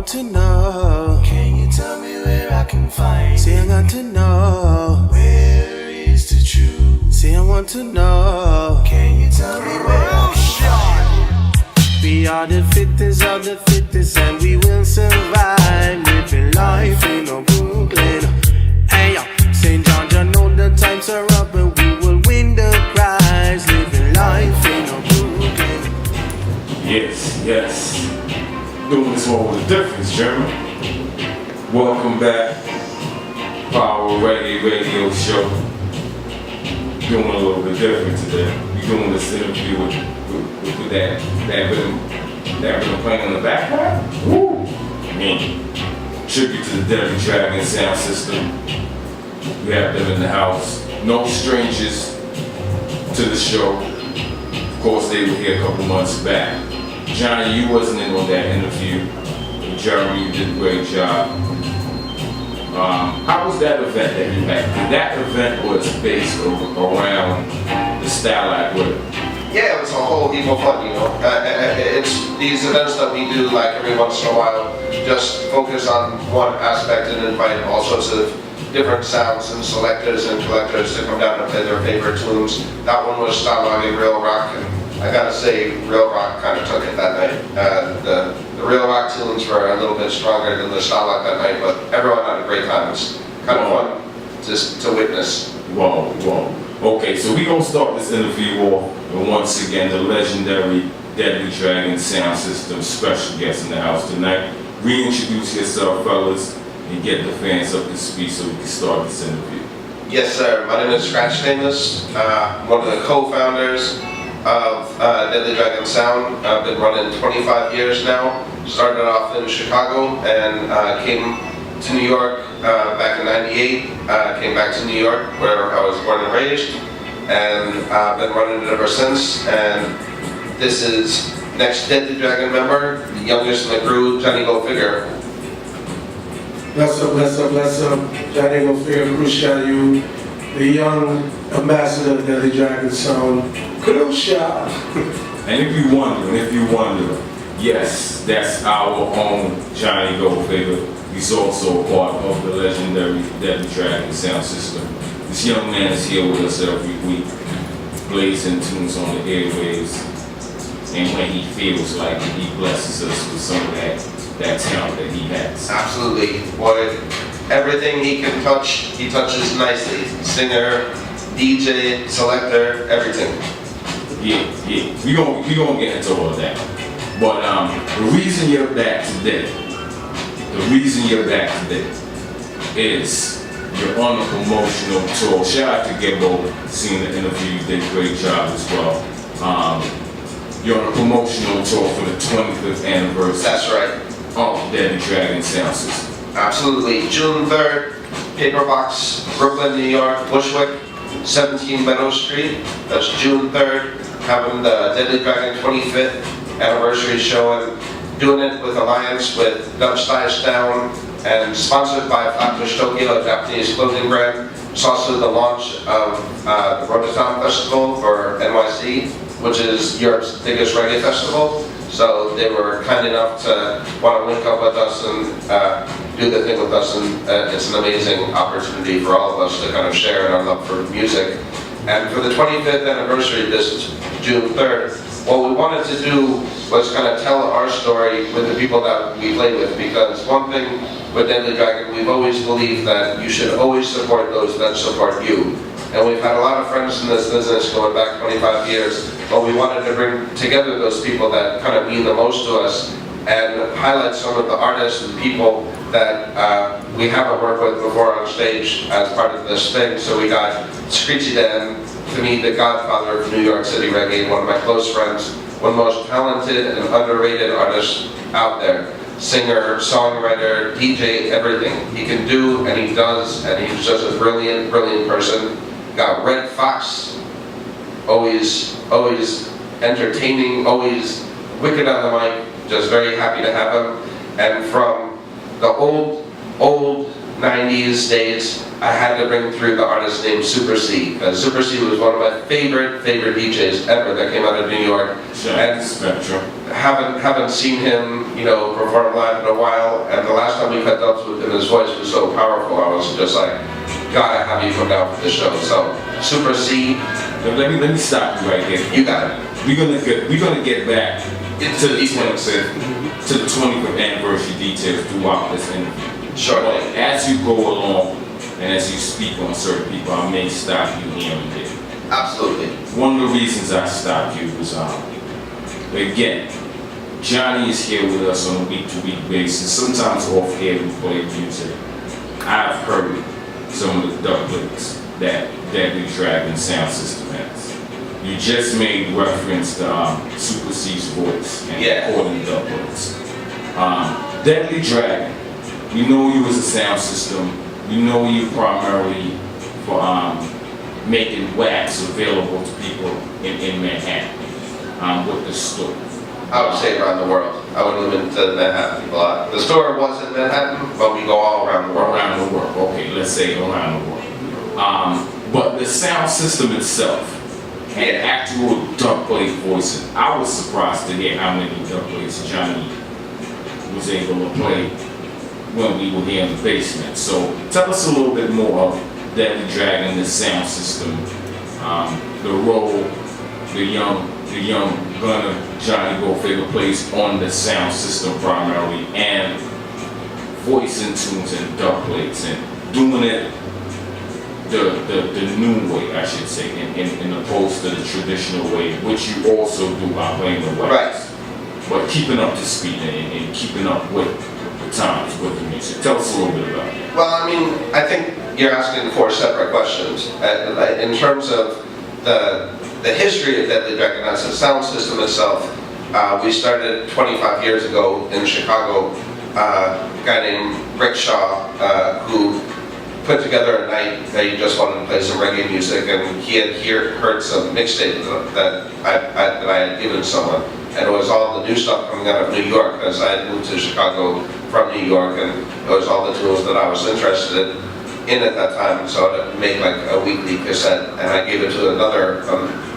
want to know. Can you tell me where I can find? Say I got to know. Where is the truth? Say I want to know. Can you tell me where I can find? We are the fittest of the fittest, and we will survive. Living life in a Brooklyn. Hey yo, St. John, you know the times are up, and we will win the prize. Living life in a Brooklyn. Yes. Doing this one with a difference, German. Welcome back. Power Reggae Radio Show. Doing a little bit different today. We're doing this interview with that rhythm playing in the background. Woo! I mean, tribute to the Deadly Dragon sound system. We have them in the house. No strangers to the show. Of course, they were here a couple months back. Johnny, you wasn't in on that interview. Jeremy, you did a great job. How was that event that you had? That event was based around the Starlight Rhythm. Yeah, it was a whole heap of fun, you know. It's these events that we do like every once in a while, just focus on one aspect and invite all sorts of different sounds and selectors and collectors to come down and play their favorite tunes. That one was Starlight and Real Rock, and I gotta say, Real Rock kind of took it that night. The Real Rock tunes were a little bit stronger than the Starlight that night, but everyone had a great time. It's kind of fun just to witness. Whoa. Okay, so we're gonna start this interview off, and once again, the legendary Deadly Dragon Sound System special guest in the house tonight. Reintroduce yourself, fellas, and get the fans up to speed so we can start this interview. Yes, sir. My name is Scratch Davis, one of the co-founders of Deadly Dragon Sound. I've been running 25 years now. Started off in Chicago and came to New York back in '98. Came back to New York where I was born and raised, and I've been running it ever since. And this is next Deadly Dragon member, the youngest in the crew, Johnny Go Figure. Bless up, Johnny Go Figure, crew shout you, the young ambassador of Deadly Dragon Sound. Kudos shout. And if you wonder, yes, that's our own Johnny Go Figure. He's also a part of the legendary Deadly Dragon Sound System. This young man is here with us every week, blazing tunes on the airwaves. And when he feels like it, he blesses us with some of that talent that he has. Absolutely. Boy, everything he can touch, he touches nicely. Singer, DJ, selector, everything. Yeah. We gonna get into all of that. But the reason you're back today is you're on a promotional tour. Shout out to Gibbo, seeing the interview, you did a great job as well. You're on a promotional tour for the 25th anniversary. That's right. Of Deadly Dragon Sound System. Absolutely. June 3rd, Paper Box, Brooklyn, New York, Bushwick, 17 Meadow Street. That's June 3rd, having the Deadly Dragon 25th anniversary show, and doing it with alliance with Dutch Styles Down and sponsored by Flatbush Tokyo, a Japanese clothing brand. It's also the launch of the Rotown Festival for NYC, which is Europe's biggest reggae festival. So they were kind enough to want to link up with us and do the thing with us, and it's an amazing opportunity for all of us to kind of share in our love for music. And for the 25th anniversary, this June 3rd, what we wanted to do was kind of tell our story with the people that we play with, because one thing with Deadly Dragon, we've always believed that you should always support those that support you. And we've had a lot of friends in this business going back 25 years, but we wanted to bring together those people that kind of mean the most to us and highlight some of the artists and people that we haven't worked with before on stage as part of this thing. So we got Screechy Dan, to me the godfather of New York City reggae, one of my close friends, one of the most talented and underrated artists out there. Singer, songwriter, DJ, everything. He can do and he does, and he's just a brilliant person. Got Red Fox, always entertaining, always wicked on the mic, just very happy to have him. And from the old 90s days, I had to bring through the artist named Super C, because Super C was one of my favorite DJs ever that came out of New York. And Spectrum. haven't seen him, perform live in a while, and the last time we cut dubs with him, his voice was so powerful, I was just like, gotta have you come down for the show. So, Super C. Let me stop you right here. You got it. We're gonna get back Into the details. to the 20th anniversary details throughout this interview. Sure. But as you go along and as you speak on certain people, I may stop you here and there. Absolutely. One of the reasons I stopped you was, again, Johnny is here with us on a week-to-week basis. Sometimes off-air we play music. I've heard some of the doublets that Deadly Dragon sound system has. You just made reference to Super C's voice and recording doublets. Deadly Dragon, we know you as a sound system. We know you primarily for making wax available to people in Manhattan with the store. I would say around the world. I would limit to Manhattan a lot. The store was in Manhattan, but we go all around the world. Around the world, okay, let's say around the world. But the sound system itself had actual dubplate voices. I was surprised to hear how many dubplates Johnny was able to play when we were here in the basement. So tell us a little bit more of Deadly Dragon, the sound system, the role the young gunner Johnny Go Figure plays on the sound system primarily, and voicing tunes and dubplates and doing it the new way, I should say, in opposed to the traditional way, which you also do by playing the wax. Right. But keeping up to speed and keeping up with the times, with the music. Tell us a little bit about it. Well, I mean, I think you're asking 4 separate questions. In terms of the history of Deadly Dragon as a sound system itself, we started 25 years ago in Chicago. A guy named Rick Shaw, who put together a night that he just wanted to play some reggae music, and he had heard some mixtape that I had given someone, and it was all the new stuff coming out of New York, as I had moved to Chicago from New York, and it was all the tunes that I was interested in at that time. So I made like a weekly cassette, and I gave it to another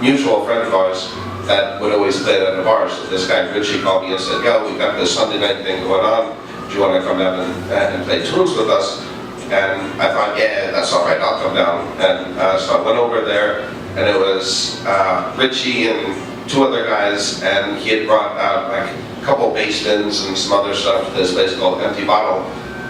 mutual friend of ours that would always play it at the bars. So this guy Richie called me and said, "Yo, we got this Sunday night thing going on. Do you want to come down and play tunes with us?" And I thought, yeah, that's all right, I'll come down. And so I went over there, and it was Richie and 2 other guys, and he had brought out like a couple bass bins and some other stuff to this place called Empty Bottle.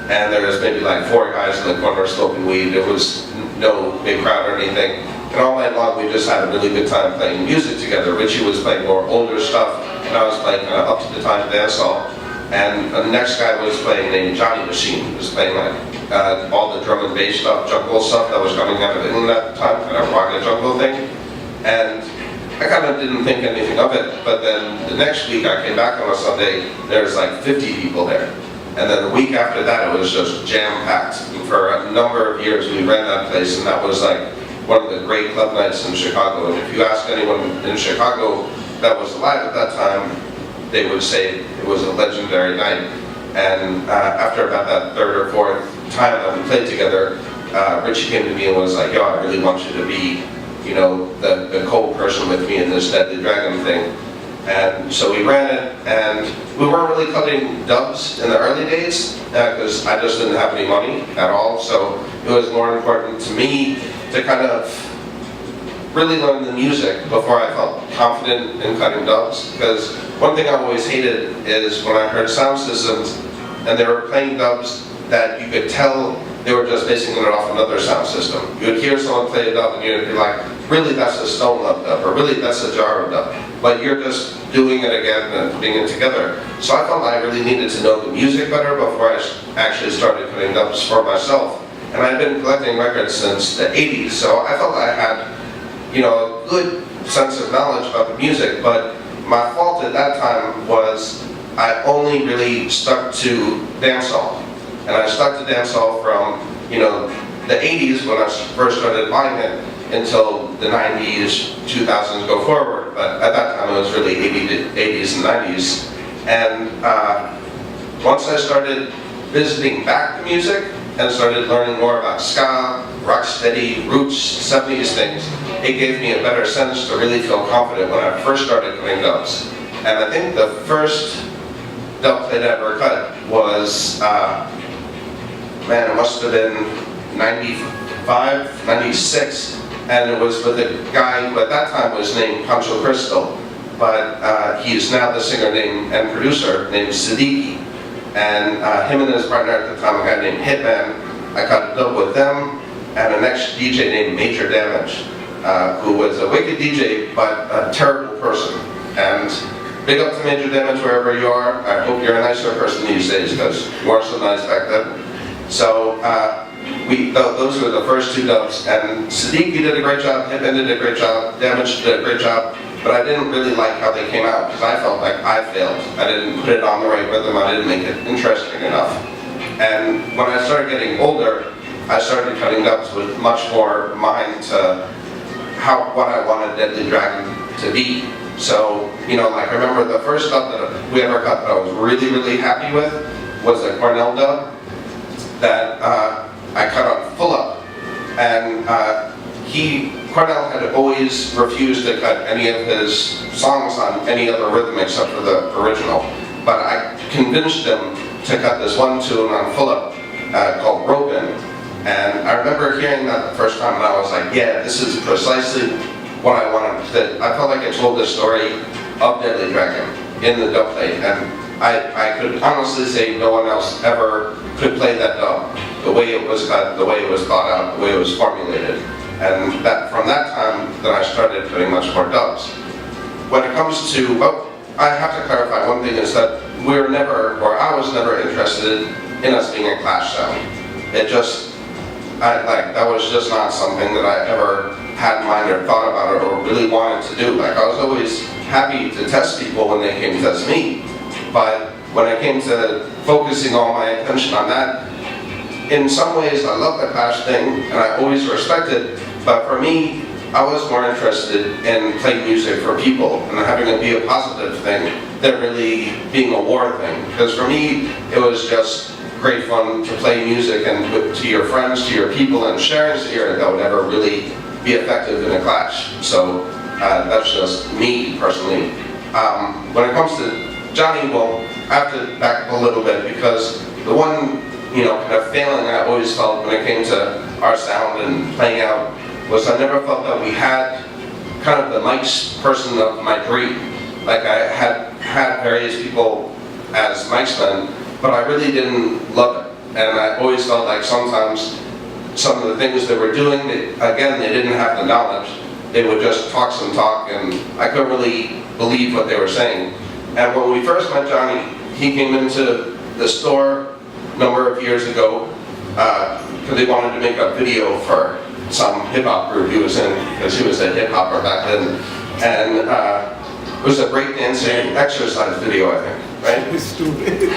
And there was maybe like 4 guys in the corner smoking weed. There was no big crowd or anything. And all night long, we just had a really good time playing music together. Richie was playing more older stuff, and I was playing kind of up-to-the-time dancehall. And the next guy was playing named Johnny Machine. He was playing like all the drum and bass stuff, jungle stuff that was coming out of England at the time, kind of rocket jungle thing. And I kind of didn't think anything of it, but then the next week I came back on a Sunday, there was like 50 people there. And then the week after that, it was just jam-packed. For a number of years, we ran that place, and that was like one of the great club nights in Chicago. And if you ask anyone in Chicago that was alive at that time, they would say it was a legendary night. And after about that 3rd or 4th time that we played together, Richie came to me and was like, "Yo, I really want you to be, the co-person with me in this Deadly Dragon thing." And so we ran it, and we weren't really cutting dubs in the early days, because I just didn't have any money at all. So it was more important to me to kind of really learn the music before I felt confident in cutting dubs. Because one thing I've always hated is when I heard sound systems and they were playing dubs that you could tell they were just basing it off another sound system. You would hear someone play a dub and you'd be like, really that's a Stone Love dub, or really that's a Jaro dub. But you're just doing it again and putting it together. So I felt I really needed to know the music better before I actually started cutting dubs for myself. And I've been collecting records since the 80s, so I felt I had a good sense of knowledge about the music, but my fault at that time was I only really stuck to dancehall. And I stuck to dancehall from, the 80s when I first started buying it until the 90s, 2000s go forward. But at that time it was really 80s and 90s. And once I started visiting back the music, and started learning more about ska, rocksteady, roots, 70s things, it gave me a better sense to really feel confident when I first started doing dubs. And I think the first dub plate I ever cut was, man, it must have been 95, 96, and it was with a guy who at that time was named Pancho Crystal, but he's now the singer and producer named Siddiqui. And him and his partner at the time, a guy named Hitman, I cut a dub with them, and an ex-DJ named Major Damage, who was a wicked DJ, but a terrible person. And big up to Major Damage wherever you are. I hope you're a nicer person these days, because you weren't so nice back then. So those were the first two dubs, and Siddiqui did a great job, Hitman did a great job, Damage did a great job, but I didn't really like how they came out, because I felt like I failed. I didn't put it on the right rhythm, I didn't make it interesting enough. And when I started getting older, I started cutting dubs with much more mind to what I wanted Deadly Dragon to be. So, you know, like I remember the first dub that we ever cut that I was really, really happy with was a Cornell dub that I cut on Full Up. And Cornell had always refused to cut any of his songs on any other rhythm except for the original. But I convinced him to cut this one tune on Full Up called Ropin'. And I remember hearing that the first time and I was like, yeah, this is precisely what I wanted. I felt like I told the story of Deadly Dragon in the dub plate. And I could honestly say no one else ever could play that dub. The way it was cut, the way it was thought out, the way it was formulated. And from that time, then I started putting much more dubs. When it comes to, I have to clarify one thing is that I was never interested in us being a Clash sound. That was just not something that I ever had in mind or thought about it or really wanted to do. Like, I was always happy to test people when they came to test me. But when it came to focusing all my attention on that, in some ways I love the Clash thing and I always respected, but for me, I was more interested in playing music for people and having it be a positive thing than really being a war thing. Because for me, it was just great fun to play music and to your friends, to your people, and sharing spirit that would never really be effective in a Clash. So that's just me personally. When it comes to Johnny, well, I have to back up a little bit because the one, kind of failing I always felt when it came to our sound and playing out was I never felt that we had kind of the Mike's person of my dream. Like I had various people as Mike's men, but I really didn't love it. And I always felt like sometimes some of the things they were doing, they didn't have the knowledge. They would just talk some talk and I couldn't really believe what they were saying. And when we first met Johnny, he came into the store a number of years ago because he wanted to make a video for some hip-hop group he was in, because he was a hip-hopper back then. And it was a breakdancing exercise video, I think, right? It's stupid.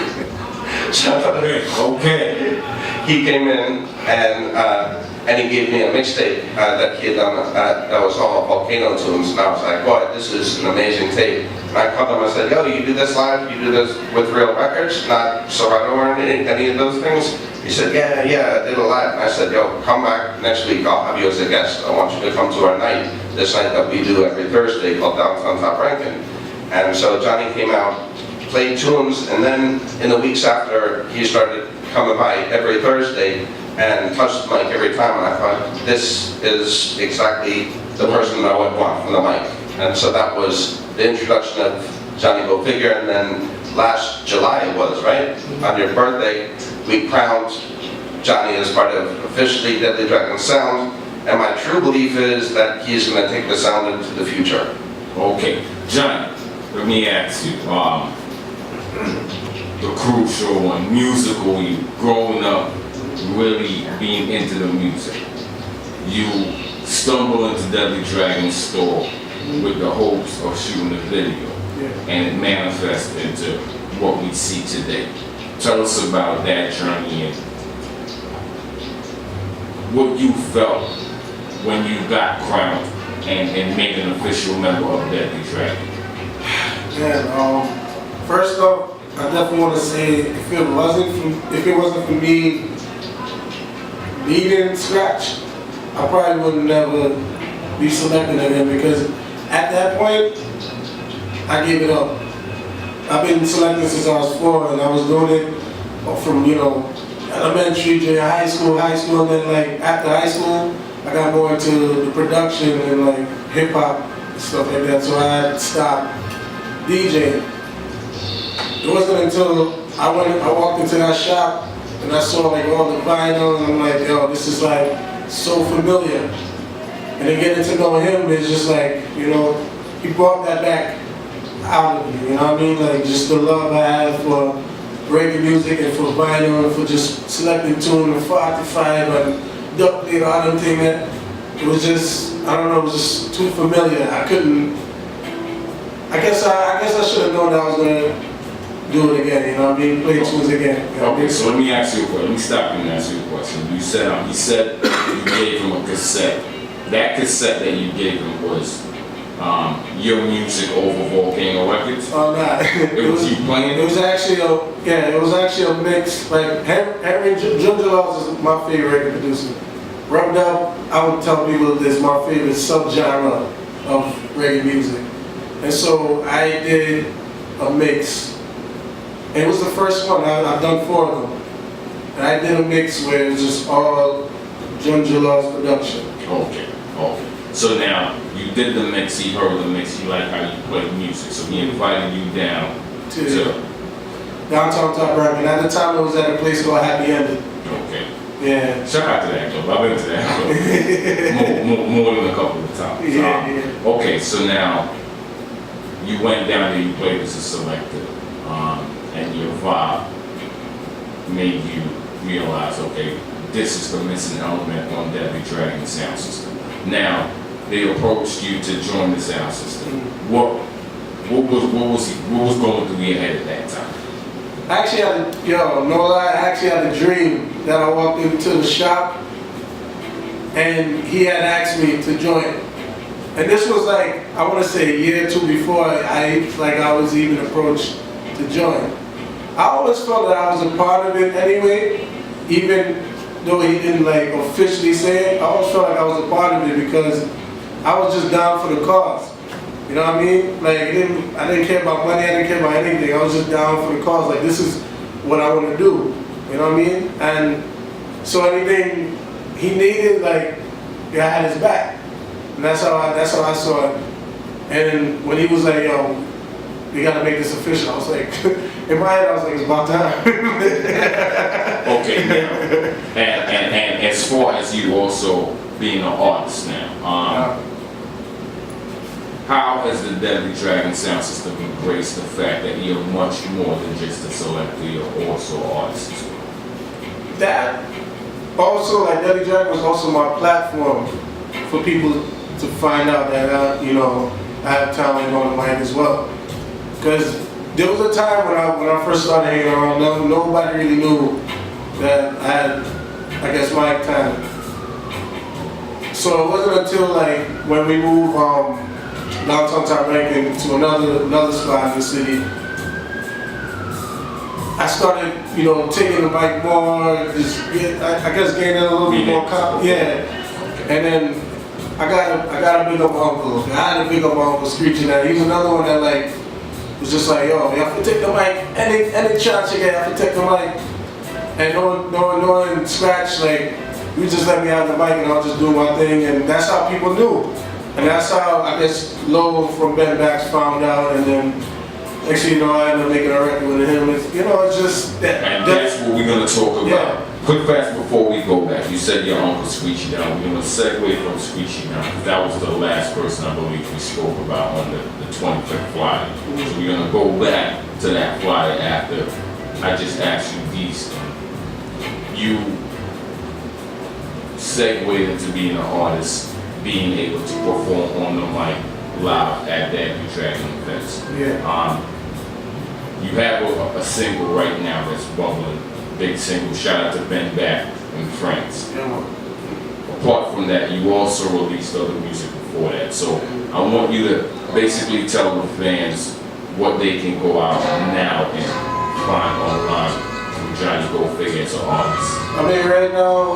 Okay. He came in and he gave me a mixtape that he had done that was all Volcano tunes, and I was like, boy, this is an amazing tape. And I called him and said, yo, you do this live? You do this with real records, not Serato or any of those things? He said, yeah, I did a live. And I said, yo, come back next week, I'll have you as a guest. I want you to come to our night, this night that we do every Thursday called Downtown Top Rankin'. And so Johnny came out, played tunes, and then in the weeks after, he started coming by every Thursday and touched the mic every time, and I thought, this is exactly the person I would want from the mic. And so that was the introduction of Johnny Go Figure, and then last July it was, right? On your birthday, we crowned Johnny as part of officially Deadly Dragon Sound, and my true belief is that he's going to take the sound into the future. Okay, Johnny, let me ask you, the crucial and musical, you growing up, really being into the music. You stumble into Deadly Dragon's store with the hopes of shooting a video, and it manifests into what we see today. Tell us about that journey and what you felt when you got crowned and made an official member of Deadly Dragon. Man, first off, I definitely want to say if it wasn't for me he didn't scratch, I probably would never be selected again because at that point, I gave it up. I've been selected since I was 4 and I was doing it from, elementary, junior high school, and then like after high school, I got more into the production and like hip hop and stuff like that, so I had to stop DJing. It wasn't until I walked into that shop and I saw like all the vinyl and I'm like, yo, this is like so familiar. And then getting to know him is just like, he brought that back out of me, you know what I mean? Like just the love I have for reggae music and for vinyl and for just selecting tune and 45 and duck beat, all them things that it was just, I don't know, it was just too familiar. I guess I should have known that I was gonna do it again, you know what I mean? Play tunes again. You know Okay, so let me ask you a question. Let me stop you and ask you a question. You said you gave him a cassette. That cassette that you gave him was your music over Volcano Records? Oh, nah. It was you playing? It was actually a mix. Like Henry Junjalaws is my favorite record producer. Rubbed Up, I would tell people is my favorite subgenre of reggae music. And so I did a mix. And it was the first one. I've done 4 of them. And I did a mix where it was just all Junjalaws production. Okay. So now, you did the mix, he heard the mix, he liked how you played music, so he invited you down to Downtown Top Rack, and at the time it was at a place called Happy Ended. Okay. Yeah. Shout out to that club. I've been to that club more than a couple of times. Yeah. Okay, so now you went down there, you played as a selector, and your vibe made you realize, okay, this is the missing element on Deadly Dragon sound system. Now, they approached you to join the sound system. What was going through your head at that time? I actually had a dream that I walked into the shop and he had asked me to join. And this was like, I want to say a year or 2 before I was even approached to join. I always felt that I was a part of it anyway, even though he didn't like officially say it. I always felt like I was a part of it because I was just down for the cause. You know what I mean? Like I didn't care about money, I didn't care about anything. I was just down for the cause. Like this is what I want to do. You know what I mean? And so anything he needed, like I had his back. And that's how I saw it. And when he was like, yo, we gotta make this official, I was like, in my head I was like, it's about time. Okay, now, and as far as you also being an artist now, how has the Deadly Dragon sound system embraced the fact that you're much more than just a selector, you're also an artist as well? That also, like Deadly Dragon was also my platform for people to find out that I have talent on the mic as well. Because there was a time when I first started hanging around, nobody really knew that I had, I guess, mic talent. So it wasn't until like when we moved downtown Top Rankin to another spot in the city, I started, taking the mic more, I guess gaining a little bit more confidence. Yeah. And then I got a big up uncle. I had a big up uncle Screeching that. He was another one that like was just like, yo, you have to take the mic, any chance you get, you have to take the mic. And no one scratch, like, you just let me have the mic and I'll just do my thing, and that's how people knew. And that's how, I guess, Low from Ben Bax found out, and then next thing you know, I ended up making a record with him. It's just that. And that's what we're going to talk about. Yeah. Quick fast before we go back, you said your uncle Screechy Down. We're going to segue from Screechy Down, because that was the last person I believe we spoke about on the 25th flyer. So we're going to go back to that flyer after I just asked you these things. You segued into being an artist, being able to perform on the mic live at Deadly Dragon events. Yeah. You have a single right now that's bubbling, big single. Shout out to Ben Back in France. Yeah. Apart from that, you also released other music before that. So I want you to basically tell the fans what they can go out now and find online through Johnny Go Figure as an artist? I mean, right now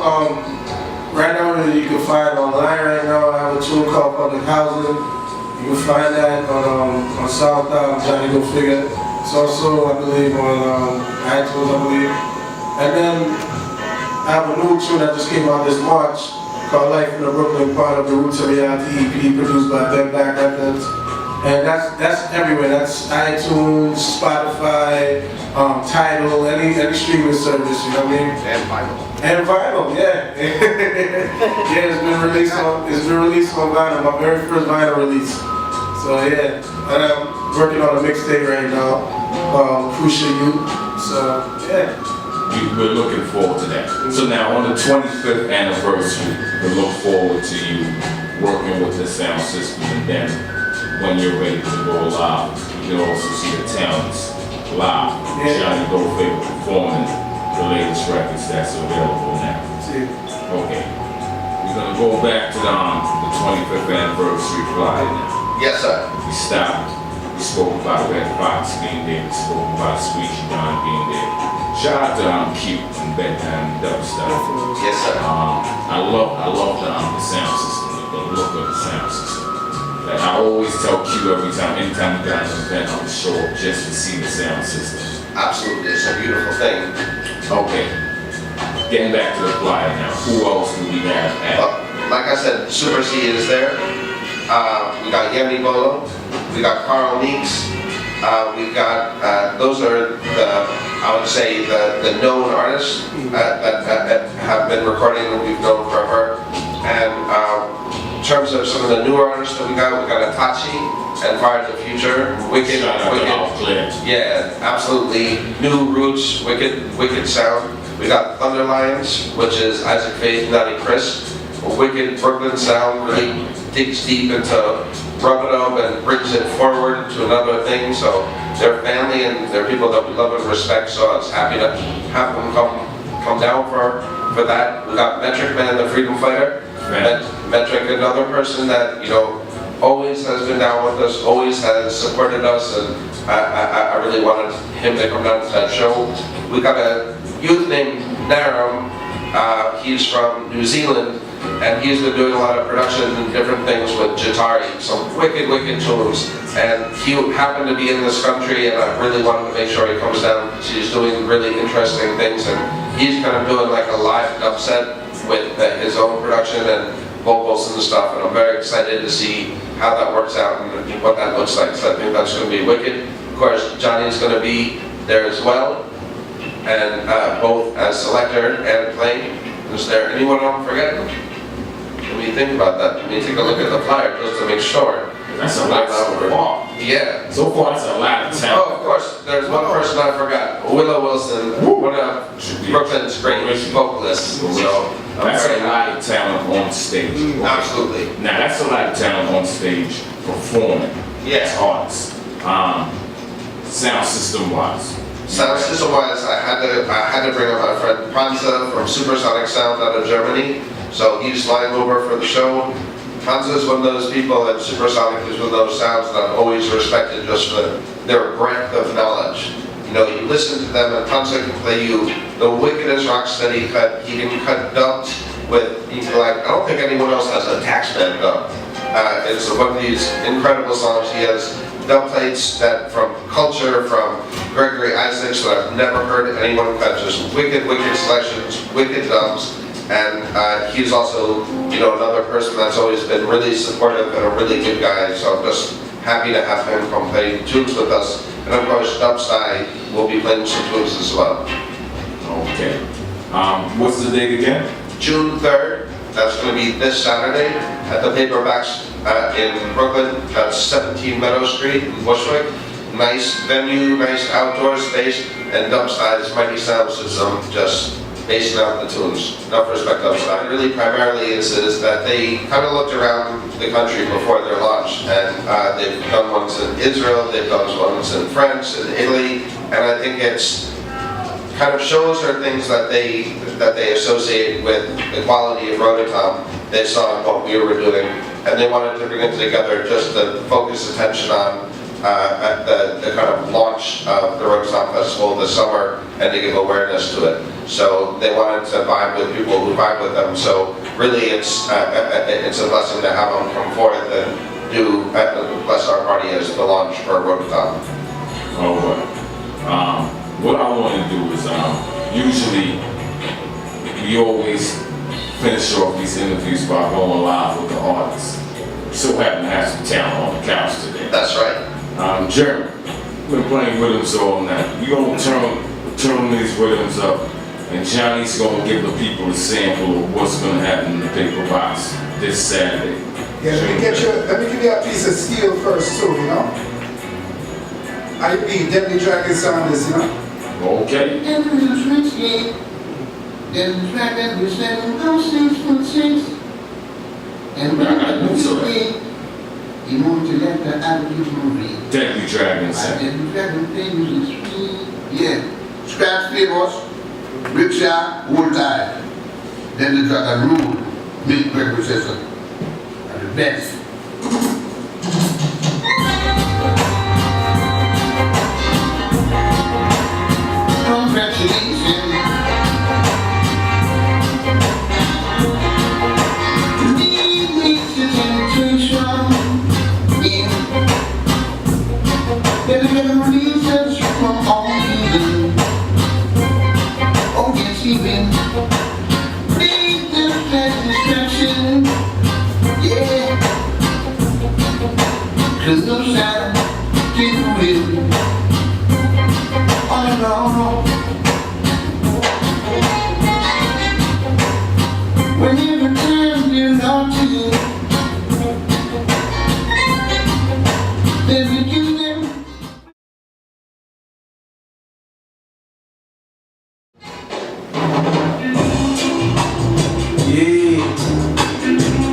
you can find online right now. I have a tune called Public Housing. You can find that on SoundCloud, Johnny Go Figure. It's also, I believe, on iTunes, I believe. And then I have a new tune that just came out this March called Life in the Brooklyn, part of the Roots of Reality EP produced by Ben Black Records. And that's everywhere. That's iTunes, Spotify, Tidal, any streaming service, you know what I mean? And vinyl, yeah. Yeah, it's been released on vinyl, my very first vinyl release. So yeah, and I'm working on a mixtape right now called Crucial Youth. So yeah. We're looking forward to that. So now on the 25th anniversary, we look forward to you working with the sound system, and then when you're ready to go live, you can also see the talents live. Yeah. Johnny Go Figure performing the latest records that's available now. See. Okay. We're gonna go back to the 25th anniversary flyer now. Yes, sir. We stopped. We spoke about Red Fox being there. We spoke about Squeegee Don being there. Shout out to Q and Bedtime Dubstep. Yes, sir. I love the sound system, the look of the sound system. Like I always tell Q anytime we got an event, I'm show up just to see the sound system. Absolutely, it's a beautiful thing. Okay. Getting back to the flyer now. Who else do we have at? Like I said, Super C is there. We got Yemi Bolo. We got Carl Meeks. We've got, those are I would say, the known artists that have been recording that we've known forever. And in terms of some of the newer artists that we got Itachi and Fire to the Future, Wicked, yeah, absolutely. New Roots, Wicked sound. We got Thunder Lions, which is Isaac Faith, Nutty Chris. Wicked Brooklyn sound, really digs deep into rub it up and brings it forward to another thing. So they're family and they're people that we love and respect. So I was happy to have them come down for that. We got Metric Man, the Freedom Fighter. Metric, another person that always has been down with us, always has supported us, and I really wanted him to come down to that show. We got a youth named Naram. He's from New Zealand. And he's been doing a lot of production and different things with Jatari, some wicked tunes. And he happened to be in this country, and I really wanted to make sure he comes down. He's doing really interesting things, and he's kind of doing like a live dub set with his own production and vocals and stuff. And I'm very excited to see how that works out and what that looks like. So I think that's going to be wicked. Of course, Johnny's going to be there as well, and both as selector and playing. Is there anyone I'm forgetting? Let me think about that. Let me take a look at the flyer just to make sure. That's a lot so far. Yeah. So far, that's a lot of talent. Oh, of course. There's one person I forgot. Willow Wilson, one of Brooklyn's great vocalists. So that's a lot of talent on stage. Okay. Absolutely. Now that's a lot of talent on stage performing. Yeah. As artists. Sound system wise. Sound system wise, I had to bring up my friend Panza from Supersonic Sound out of Germany. So he's flying over for the show. Panza is one of those people, and Supersonic is one of those sounds that I've always respected just for their breadth of knowledge. You listen to them, and Panza can play you the wickedest rocksteady cut. He can cut dubs with people like, I don't think anyone else has a Taxman dub. It's one of these incredible songs. He has dub plates that from Culture, from Gregory Isaacs, that I've never heard anyone cut. Just wicked selections, wicked dubs. And he's also, another person that's always been really supportive and a really good guy. So I'm just happy to have him come play tunes with us. And of course, Dubsty will be playing some tunes as well. Okay. What's the date again? June 3rd. That's going to be this Saturday at the Paperbacks in Brooklyn. That's 17 Meadow Street in Bushwick. Nice venue, nice outdoor space, and Dubsty's mighty sound system just basing out the tunes. Enough respect, Dubsty. Really, primarily is that they kind of looked around the country before their launch, and they've done ones in Israel, they've done ones in France, in Italy, and I think it's kind of shows or things that they associate with the quality of Rototom. They saw what we were doing, and they wanted to bring it together just to focus attention on at the kind of launch of the Roadstock Festival this summer and to give awareness to it. So they wanted to vibe with people who vibe with them. So really it's a blessing to have them come forth and do bless our party as the launch for Roadstock. All right. What I want to do is usually we always finish off these interviews by going live with the artists. So happen to have some talent on the couch today. That's right. Jeremy, we've been playing rhythms all night. We're going to turn these rhythms up, and Johnny's going to give the people a sample of what's going to happen in the paper box this Saturday. Yeah, let me give you a piece of steel first too, you know? I be Deadly Dragon sound is, you know? Okay. And when you want to let the attitude move. Deadly Dragon sound. Deadly Dragon thing is sweet. Yeah. Scratch favors, rickshaw, old time. Deadly Dragon rule, milk representation. Are the best. Congratulations. There's been reasons from all even. Oh yes, even. Please just let distraction. Yeah. Cause no sound can win. Oh no, no. Whenever time you're not to, then you do them. Yeah,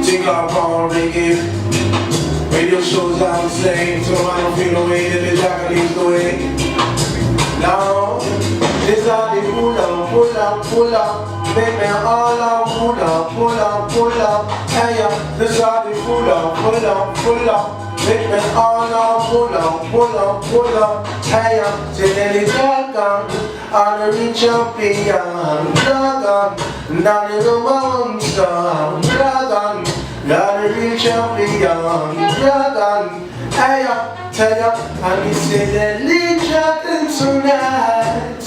take off on reggae. Radio shows I'm saying, so I don't feel the way that the jacket leads the way. Now, this how they pull up, pull up, pull up. Make me all up, pull up, pull up, pull up. Hey, yeah, this how they pull up, pull up, pull up. Make me all up, pull up, pull up, pull up. Hey, yeah, say that it's dragon, on the rich champion, dragon. Not in the monster, dragon. Not the real champion, dragon. Hey, tell ya, and he said that lead dragon tonight.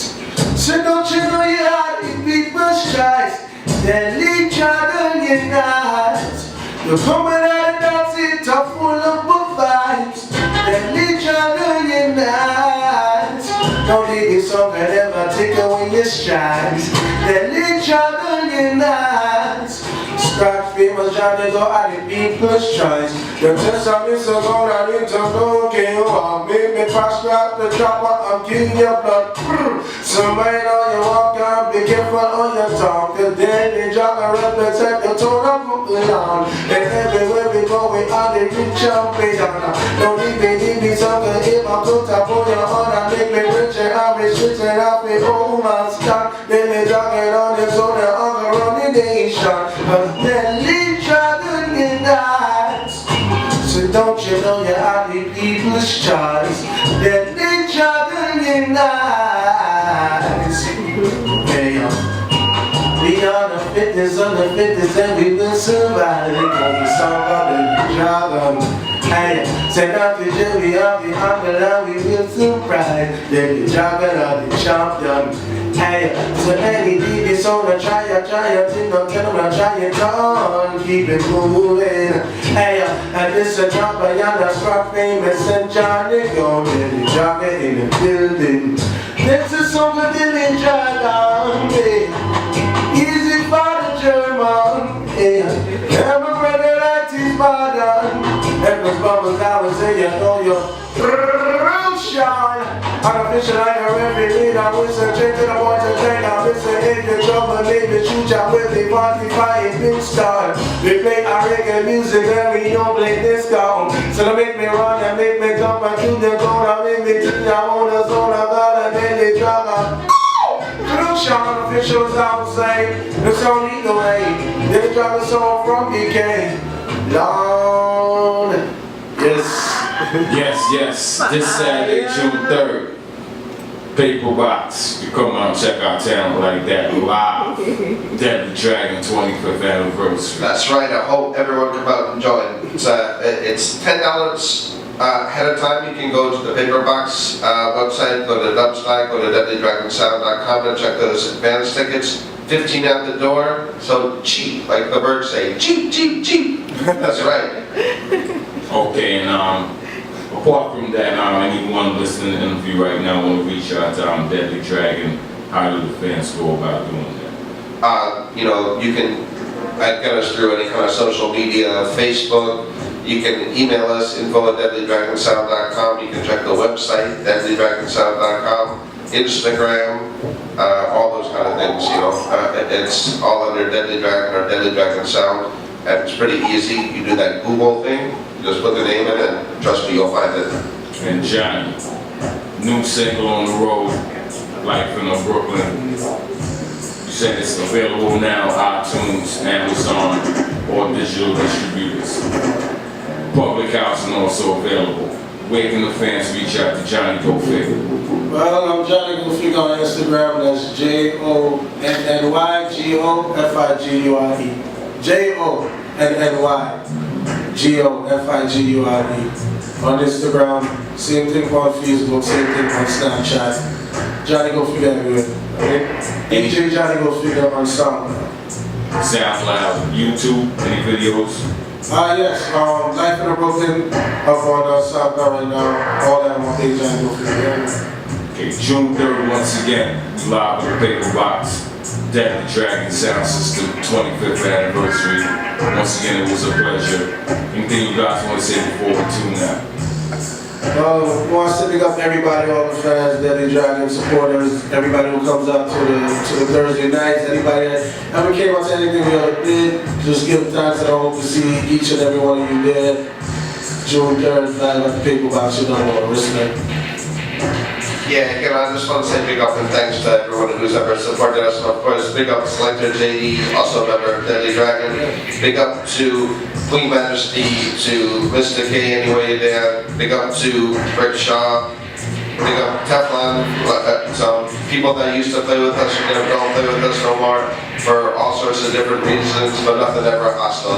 So don't you know you are the people's choice? That lead dragon unite. You're coming out of that seat full of vibes. That lead dragon unite. Don't leave this song and ever take away your strides. That lead dragon unite. Scratch famous Johnny go at the people's choice. The test of this is all I need to know. Can you make me pass grab the chopper and kill your blood? Somebody know you walk out, be careful on your tongue. Cause then they drop and represent your tone of moving on. And everywhere we go we are the rich champion. Don't leave me something if I put up on your own and make me richer. I'll be switching up the old man stock. Then they talking on this own and other on the nation. Then lead dragon unite. So don't you know you are the people's choice? Then lead dragon unite. Hey, we are the fitness and we will survive. Because the song of the dragon. Hey, say not to do we are the humble and we will surprise. Then the dragon are the champion. Hey, so any DB song, try it, think don't tell them, try it on, keep it moving. Hey, and this a drop by yonder spot famous and Johnny go, Billy Dragon in the building. This is song of Billy Dragon, easy for the German. Hey, every brother like his father. And those bubbles I was say you know you're shine. Artificial like a referee, I listen straight to the boys and drink. I listen in the trouble, baby, shoot ya with the party flying big star. We play our reggae music and we don't play this song. So they make me run and make me jump and do the goal. I make me do ya on the zone, I got a daily drama. Crucial officials, I would say, the song either way. They drop a song from BK. Lord, yes. Yes. This Saturday, June 3rd. Paper Box. You come out and check our talent like that live. Deadly Dragon 25th anniversary. That's right. I hope everyone come out and join. It's $10 ahead of time. You can go to the Paper Box website, go to Dubside, go to deadlydragonsound.com and check those advance tickets. 15 at the door, so cheap, like the birds say, cheap. That's right. Okay, and apart from that, anyone listening to the interview right now want to reach out to Deadly Dragon, how do the fans go about doing that? You can get us through any kind of social media, Facebook. You can email us, info@deadlydragonsound.com. You can check the website, deadlydragonsound.com, Instagram, all those kind of things, it's all under Deadly Dragon or Deadly Dragon Sound, and it's pretty easy. You do that Google thing, just put the name in and trust me, you'll find it. And Johnny, new single on the road, Life in Brooklyn. You said it's available now, iTunes, Amazon, or digital distributors. Public housing also available. Where can the fans reach out to Johnny Go Figure? Well, I'm Johnny Go Figure on Instagram. That's JONNYGOFIGURE. JONNYGOFIGURE. On Instagram, same thing on Facebook, same thing on Snapchat. Johnny Go Figure everywhere. Okay? DJ Johnny Go Figure on SoundCloud. SoundCloud, YouTube, any videos? Yes, Life in Brooklyn up on SoundCloud right now. All that on my page, Johnny Go Figure. Okay, June 3rd, once again, live with the Paper Box, Deadly Dragon Sound System 25th anniversary. Once again, it was a pleasure. Anything you guys want to say before we tune out? Want to pick up everybody, all the fans, Deadly Dragon supporters, everybody who comes out to the Thursday nights, anybody that ever came out to anything we ever did, just give thanks, and I hope to see each and every one of you there. June 3rd, live at the Paper Box, you know, respect. Yeah, again, I just want to say big up and thanks to everyone who's ever supported us. And of course, big up to Selector JD, also a member of Deadly Dragon. Big up to Queen Majesty, to Mr. K anyway there. Big up to Rick Shaw. Big up Teflon. Some people that used to play with us, don't play with us no more for all sorts of different reasons, but nothing ever hostile,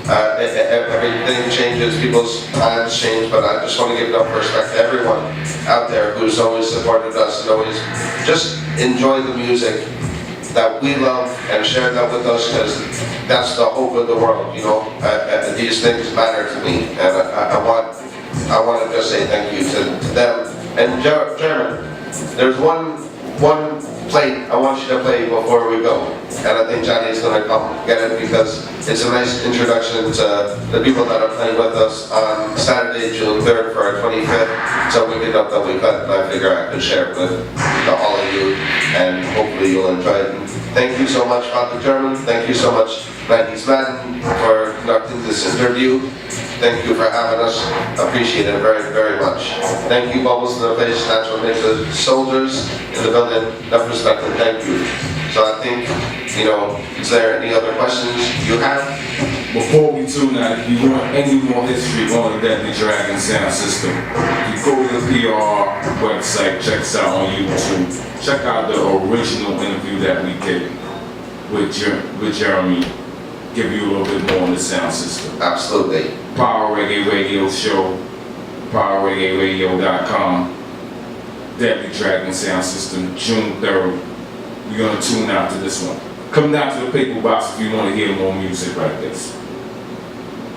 Everything changes, people's plans change, but I just want to give enough respect to everyone out there who's always supported us and always just enjoy the music that we love and share that with us, because that's the hope of the world, These things matter to me, and I want to just say thank you to them. And German, there's one plate I want you to play before we go, and I think Johnny's going to come get it because it's a nice introduction to the people that are playing with us on Saturday, June 3rd for our 25th. So we did up that we cut, and I figure I could share it with all of you, and hopefully you'll enjoy it. And thank you so much, Father German. Thank you so much, 90s Madden, for conducting this interview. Thank you for having us. Appreciate it very, very much. Thank you, Bubbles in the Place, Natural Nature Soldiers in the building. Enough respect and thank you. So I think, is there any other questions you have? Before we tune out, if you want any more history on the Deadly Dragon Sound System, you go to the PR website, check us out on YouTube. Check out the original interview that we did with Jeremy. Give you a little bit more on the sound system. Absolutely. Power Reggae Radio Show, powerreggaeradio.com, Deadly Dragon Sound System, June 3rd. We're going to tune out to this one. Come down to the Paper Box if you want to hear more music like this.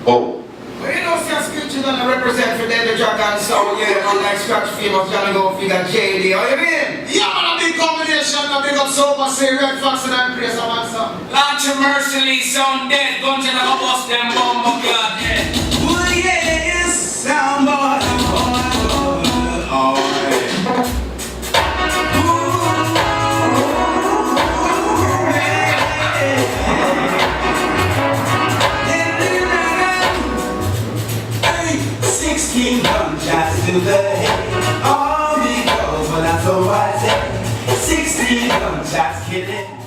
Oh. Well, some scripture gonna represent for Deadly Dragon Sound, unlike Scratch Famous, Johnny Go Figure, JD, how you mean? Yeah, man, a big combination, a big up Sober, say Red Fox and Praise a man, sir. Launch your mercilessly, sound dead, guns and a bust them bomb up your head. Oh yes, sound boy, gunshots to the head, all because, but that's all I say. 16 gunshots killing.